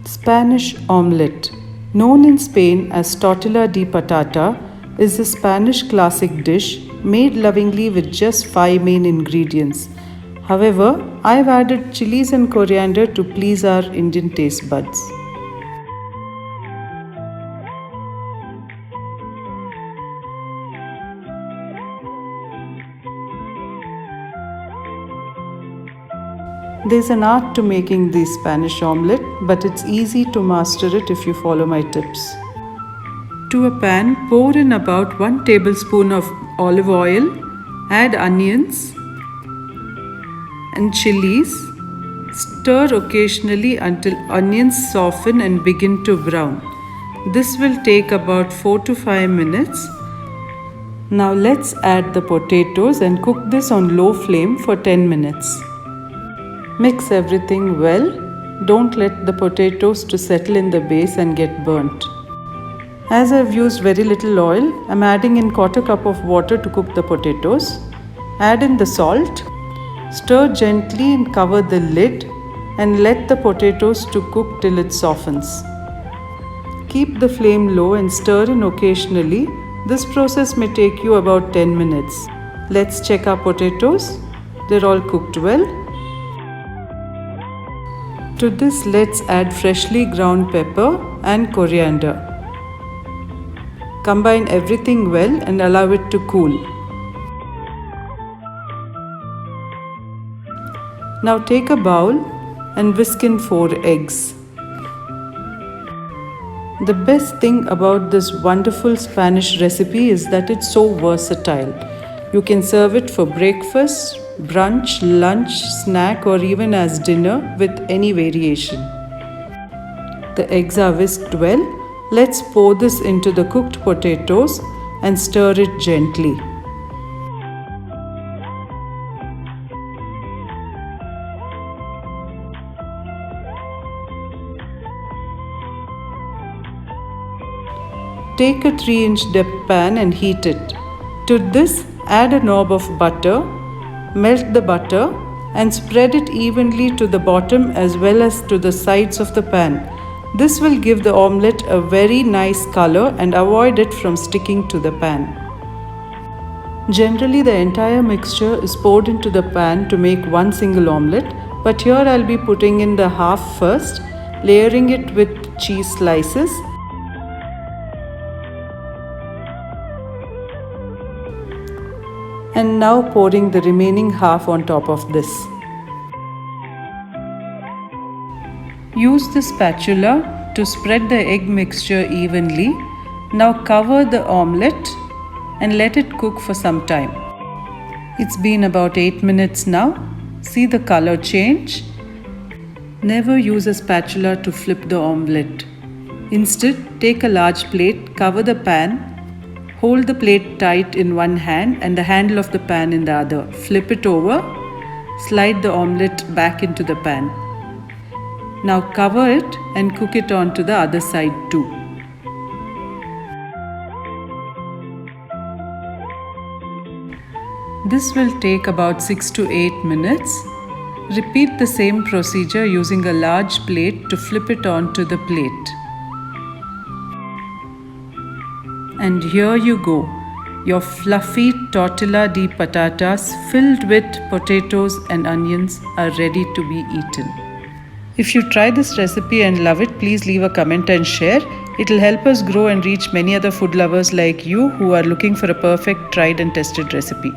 Spanish omelette, known in Spain as tortilla de patata, is a Spanish classic dish made lovingly with just 5 main ingredients. However, I've added chillies and coriander to please our Indian taste buds. There's an art to making the Spanish omelette, but it's easy to master it if you follow my tips. To a pan, pour in about 1 tablespoon of olive oil, add onions and chillies. Stir occasionally until onions soften and begin to brown. This will take about 4 to 5 minutes. Now let's add the potatoes and cook this on low flame for 10 minutes. Mix everything well. Don't let the potatoes to settle in the base and get burnt. As I've used very little oil, I'm adding in 1/4 cup of water to cook the potatoes. Add in the salt. Stir gently and cover the lid and let the potatoes to cook till it softens. Keep the flame low and stir in occasionally. This process may take you about 10 minutes. Let's check our potatoes. They're all cooked well. To this, let's add freshly ground pepper and coriander. Combine everything well and allow it to cool. Now take a bowl and whisk in 4 eggs. The best thing about this wonderful Spanish recipe is that it's so versatile. You can serve it for breakfast, brunch, lunch, snack, or even as dinner with any variation. The eggs are whisked well. Let's pour this into the cooked potatoes and stir it gently. Take a 3-inch depth pan and heat it. To this, add a knob of butter. Melt the butter and spread it evenly to the bottom as well as to the sides of the pan. This will give the omelette a very nice color and avoid it from sticking to the pan. Generally, the entire mixture is poured into the pan to make one single omelette, but here I'll be putting in the half first, layering it with cheese slices. And now pouring the remaining half on top of this. Use the spatula to spread the egg mixture evenly. Now cover the omelette and let it cook for some time. It's been about 8 minutes now. See the color change? Never use a spatula to flip the omelette. Instead, take a large plate, cover the pan. Hold the plate tight in one hand and the handle of the pan in the other. Flip it over. Slide the omelette back into the pan. Now cover it and cook it on to the other side too. This will take about 6 to 8 minutes. Repeat the same procedure using a large plate to flip it onto the plate. And here you go, your fluffy tortilla de patatas filled with potatoes and onions are ready to be eaten. If you try this recipe and love it, please leave a comment and share. It will help us grow and reach many other food lovers like you who are looking for a perfect tried and tested recipe.